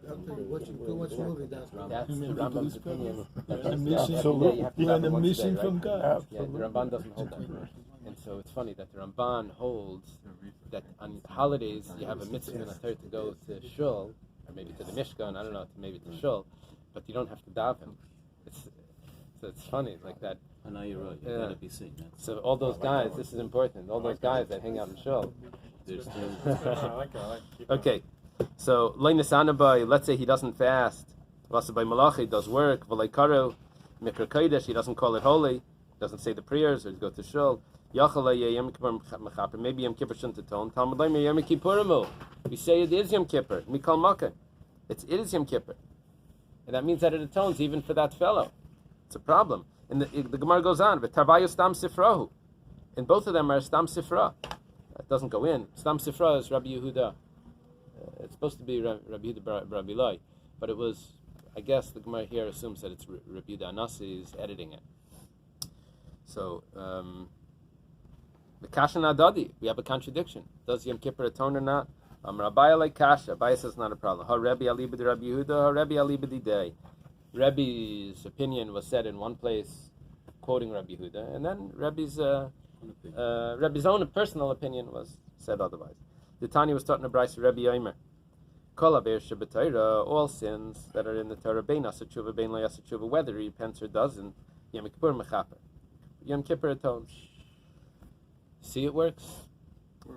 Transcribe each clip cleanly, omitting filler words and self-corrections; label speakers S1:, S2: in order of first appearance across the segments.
S1: Go watch a movie. That's
S2: the Rambam's opinion.
S3: You're on a mission from God.
S2: Yeah, the Ramban doesn't hold that. And so it's funny that the Ramban holds that on holidays you have a mitzvah and a third to go to shul, or maybe to the Mishkan, I don't know, maybe to shul, but you don't have to daven. So it's funny, like that.
S4: I know you're right. You gotta be seen.
S2: So all those guys, this is important. All those guys that hang out in shul. Okay, so let's say he doesn't fast. By Malachi does work. V'leikaru mikra kodesh. He doesn't call it holy. Doesn't say the prayers or go to shul. Maybe Yom Kippur shouldn't atone. Talmud Leimer Yom Kippurimu. We say it is Yom Kippur. Mikal Makkah. It is Yom Kippur, and that means that it atones even for that fellow. It's a problem. And the Gemara goes on. V'tarvayu stam sifrahu. And both of them are stam sifra. That doesn't go in. Stam sifra is Rabbi Yehuda. It's supposed to be Rabbi Yehuda Rabbi Eily, but it was. I guess the Gemara here assumes that it's Rabbi Yehuda Anasi is editing it. So. The Kasha Nadadi, we have a contradiction. Does Yom Kippur atone or not? Rabbi like Kasha. Bais says not a problem. Ha Rebbe Alibadi Rabbi Yehuda, Ha Rebbe Alibadi Day. Rebbe's opinion was said in one place, quoting Rabbi Yehuda, and then Rebbe's own personal opinion was said otherwise. The Tanya was taught in a Bais Rebbe Yomer. Kol Aver Shabbatayra, all sins that are in the Torah, Bein Asatshuva, Bein Lo Asatshuva, whether he repents or doesn't, Yom Kippur Mechaper. Yom Kippur atones. See, it works.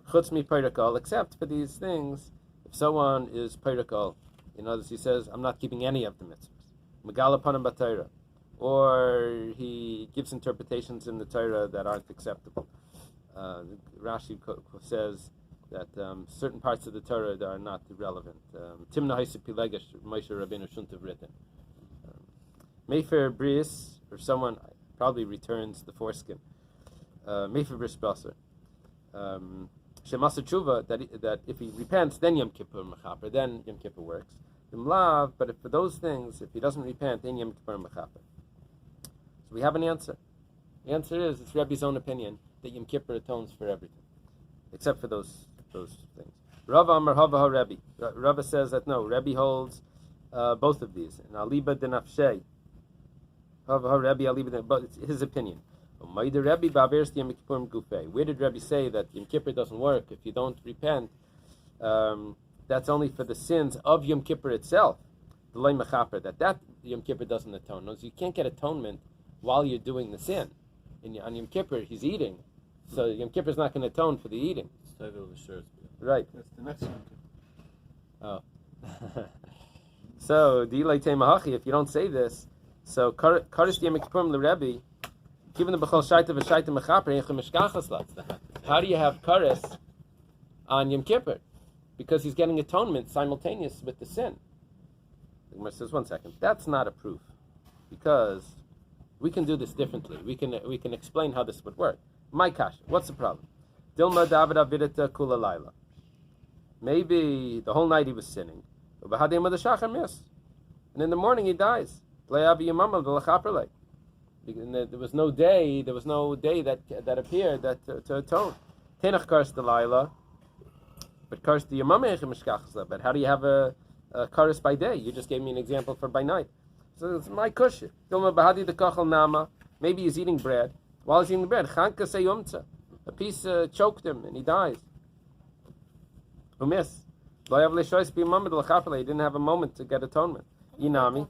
S2: Chutz mi peirakal, except for these things, if someone is peirakal, in other words, he says, I'm not keeping any of the mitzvahs. Megala panim b'Torah, or he gives interpretations in the Torah that aren't acceptable. Rashi says that certain parts of the Torah that are not relevant. Timna haisa pilegesh, Moshe Rabbeinu shouldn't have written. Mefer bris, or someone probably returns the foreskin. Mefer bris basar. Shemasa tshuva, that if he repents, then Yom Kippur mechaper, then Yom Kippur works. But if for those things, if he doesn't repent, then Yom Kippur mechaper. So we have an answer. The answer is, it's Rebbe's own opinion that Yom Kippur atones for everything, except for those things. Rava Amar Hava Ha Rebbe. Rava says that no, Rebbe holds both of these. And Aliba de Nafshei. Hava Ha Rebbe Aliba, but it's his opinion. Where did Rabbi say that Yom Kippur doesn't work if you don't repent? That's only for the sins of Yom Kippur itself. The loy mechaper, that Yom Kippur doesn't atone. No, so you can't get atonement while you're doing the sin. On Yom Kippur, he's eating, so Yom Kippur is not going to atone for the eating. Right.
S3: That's the next one.
S2: Oh. So if you don't say this, so karis Yom Kippurim l'Rebbe. Given the b'chol shaita v'shaita mechaper, how do you have kares on Yom Kippur? Because he's getting atonement simultaneous with the sin. The Gemara says, 1 second. That's not a proof, because we can do this differently. We can explain how this would work. My kasha, what's the problem? Dilma David avidita kula laila. Maybe the whole night he was sinning, and in the morning he dies. And there was no day that appeared to atone. Tenach kars the laila, but kars the yamameh mishkachas. But how do you have a kars by day? You just gave me an example for by night. So it's my kush. Dilma bahadi the kachal nama. Maybe he's eating bread. While he's eating the bread, chanka seyumtza, a piece choked him and he dies. Umis. He didn't have a moment to get atonement. Inami.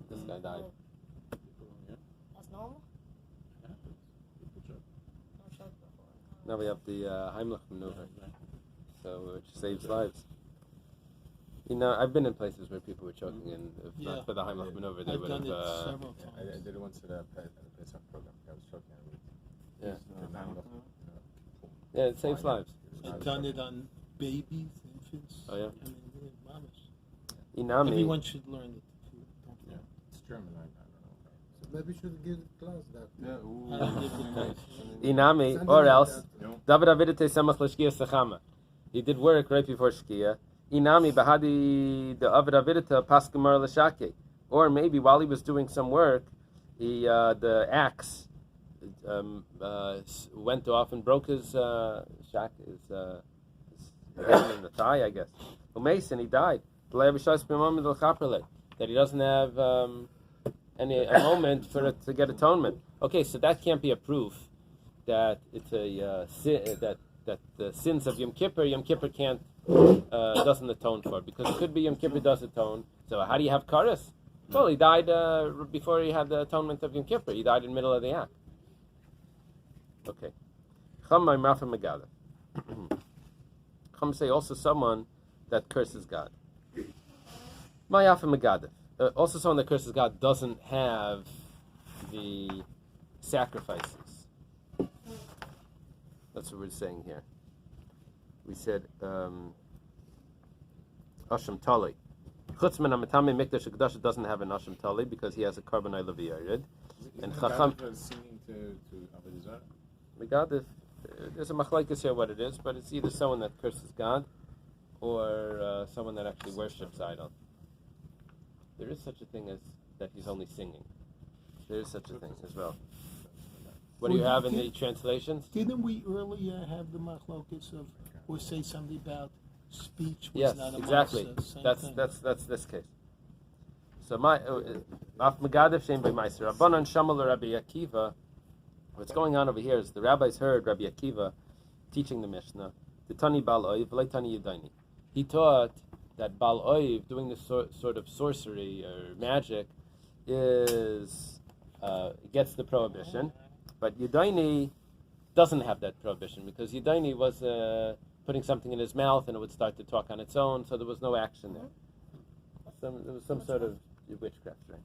S2: This guy died.
S5: That's normal?
S2: Now we have the Heimlich maneuver, so which saves lives. You know, I've been in places where people were choking, and if not for the Heimlich maneuver, they would have.
S3: Several times.
S1: I did it once at a Pesach program. I was choking on it.
S2: Yeah, it saves lives.
S3: I've done it on babies, infants.
S2: Oh yeah.
S3: I mean, mamish.
S2: Inami.
S3: Everyone should learn it.
S1: Yeah, it's German. I don't know.
S6: So maybe you should give the class that.
S3: I don't give the class.
S2: Inami, or else David Avidite Samach Lashkia Sechama. He did work right before Shkia. Inami Bahadi the Avid Avidita Paskamar Lashake. Or maybe while he was doing some work, the axe went off and broke his Hit him in the thigh, I guess. Mason, he died. That he doesn't have a moment for it to get atonement. Okay, so that can't be a proof that it's a that the sins of Yom Kippur can't doesn't atone for, because it could be Yom Kippur does atone. So how do you have kares? Well, he died before he had the atonement of Yom Kippur. He died in the middle of the act. Okay. Chum say also someone that curses God. Also someone that curses God doesn't have the sacrifices. That's what we're saying here. We said Asham Tali. Chutzman Amatame Mikdash HaKadosh doesn't have an Asham Tali because he has a carbon Eily. And Chacham
S1: singing to Avodah Zarah?
S2: Megadif, there's a machlekes here what it is, but it's either someone that curses God or someone that actually worships idol. There is such a thing as that he's only singing. There is such a thing as well. What do you have in the translations?
S3: Didn't we earlier have the machlokes of, or say something about speech was
S2: yes,
S3: not a
S2: exactly. That's this case. So my Megadif Shem by Meiser Rabbanan Shamal Rabbi Akiva. What's going on over here is the rabbis heard Rabbi Akiva teaching the Mishnah. The Tani Bal Oiv, Tani Yudaini. He taught that Bal Oiv, doing this sort of sorcery or magic, is gets the prohibition, but Yudaini doesn't have that prohibition because Yudaini was putting something in his mouth and it would start to talk on its own, so there was no action there. There was some sort of witchcraft, right?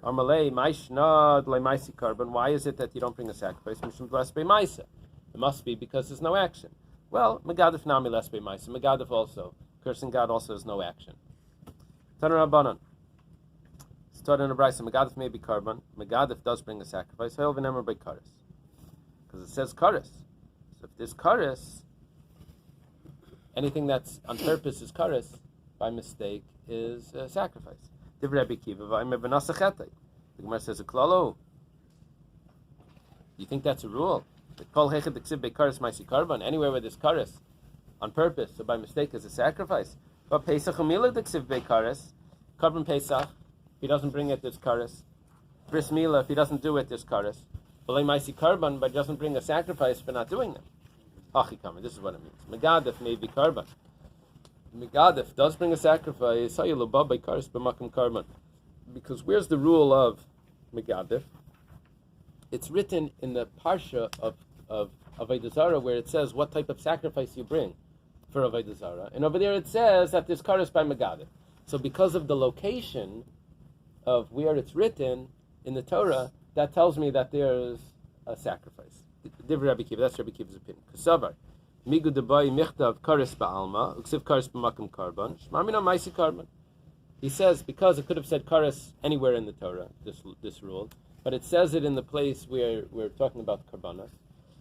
S2: Amalei Maishnad Lemaisi Carbon. Why is it that you don't bring a sacrifice? It must be because there's no action. Well, Megadif Nami Lesbe Maisa. Megadif also. Cursing God also has no action. Taner Rabbanan. Started in a brayso. Megadif may be carbon. Megadif does bring a sacrifice. However, never by kares, because it says kares. So if there's kares, anything that's on purpose is kares. By mistake is a sacrifice. The Gemara says a klalo. You think that's a rule? Anywhere where there's kares, on purpose, so by mistake is a sacrifice. But Pesach Carbon Pesach, if he doesn't bring it, there's kares. Bris Milah, if he doesn't do it, there's kares. Balei Maisi Carbon, but doesn't bring a sacrifice for not doing them. Achikama, this is what it means. Megadif may be carbon. Megadif does bring a sacrifice. Because where's the rule of Megadif? It's written in the parsha of Avodah Zarah where it says what type of sacrifice you bring for Avodah Zarah. And over there it says that there's kares by Megadif. So because of the location of where it's written in the Torah, that tells me that there's a sacrifice. Divrei Rabbi Kiva, that's Rabbi Kiva's opinion. Kasavar. Migu debai michtav kares ba'alma, uksiv kares b'makam karban, shmarmina maisi karban. He says, because it could have said kares anywhere in the Torah, this rule, but it says it in the place where we're talking about karbanas.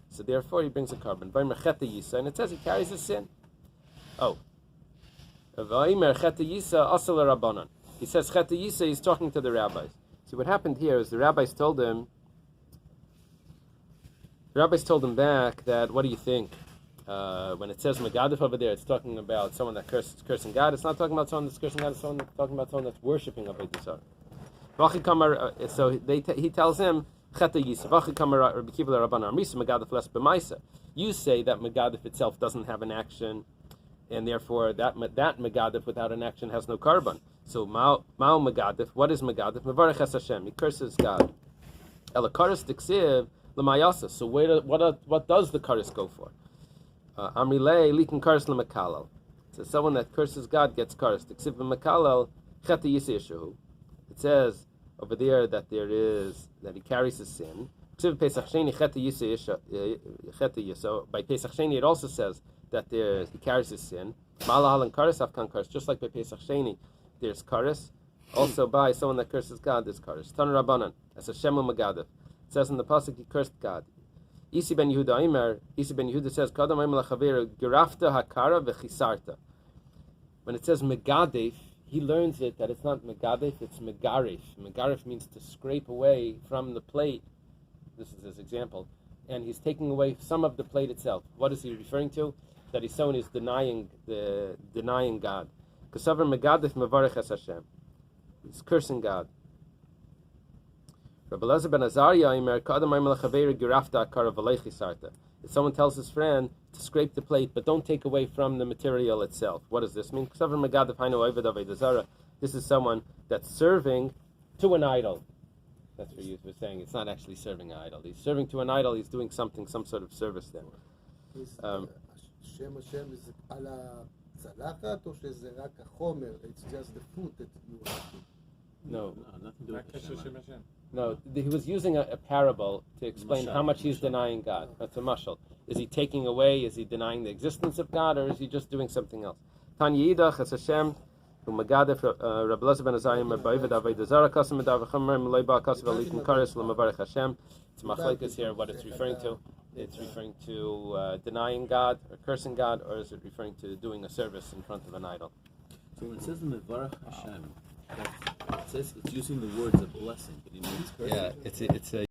S2: So therefore he brings a carbon. And it says he carries a sin. Oh. He says cheta yisa, he's talking to the rabbis. See, what happened here is the rabbis told him back that, what do you think? When it says Megadif over there, it's talking about someone that cursing God. It's not talking about someone that's cursing God. It's talking about someone that's worshipping Avodah Zarah. So he tells him, you say that Megadif itself doesn't have an action, and therefore that Megadif without an action has no carbon. So Mao Megadif, what is Megadif? Mevarech es Hashem, he curses God. Elakaris diksiv l'mayasa. So what does the karis go for? Amrilei likin karis l'mekalal. So someone that curses God gets karis. Diksiv l'mekalal cheta yiseshu. It says over there that he carries a sin. By Pesach Sheni it also says that he carries his sin. Malahal and karis afkan karis. Just like by Pesach Sheni, there's karis. Also by someone that curses God, there's karis. Tan Rabbanan, as a Shemu Megadif. It says in the pasuk he cursed God. Isi ben Yehuda says, Kadam Aimer Lachaver Girafta Hakara V'Chisarta. When it says Megadif, he learns it that it's not Megadif, it's Megarif. Megarif means to scrape away from the plate. This is his example. And he's taking away some of the plate itself. What is he referring to? that he's someone who's denying God. Kasavar megadif mevarech es Hashem. He's cursing God. Rabbi Elazar ben Azariah imer kadam ayim lechaveir girafta akara v'leichi sarta. If someone tells his friend to scrape the plate, but don't take away from the material itself. What does this mean? Kasavar megadif hainu oved avodah zara. This is someone that's serving to an idol. That's what you were saying. It's not actually serving an idol. He's serving to an idol. He's doing something, some sort of service there.
S6: Shem Hashem is על הצלחת או שזה רק החומר? It's just the food that you have.
S2: No.
S4: Nothing to do with Hashem.
S2: No, he was using a parable to explain how much he's denying God. That's a mashal. Is he taking away? Is he denying the existence of God, or is he just doing something else? Tanya Yidach es Hashem, u'magadef Rabbi Elazar ben Azariah ba'ived avodah zara kasem medav v'chomer m'loi ba kasem v'litin kares l'mavarech Hashem. It's machlekes here what it's referring to. It's referring to denying God or cursing God, or is it referring to doing a service in front of an idol?
S4: So when it says in Mevarach Hashem, it says it's using the words of blessing, but it means cursing.
S2: Yeah, it's a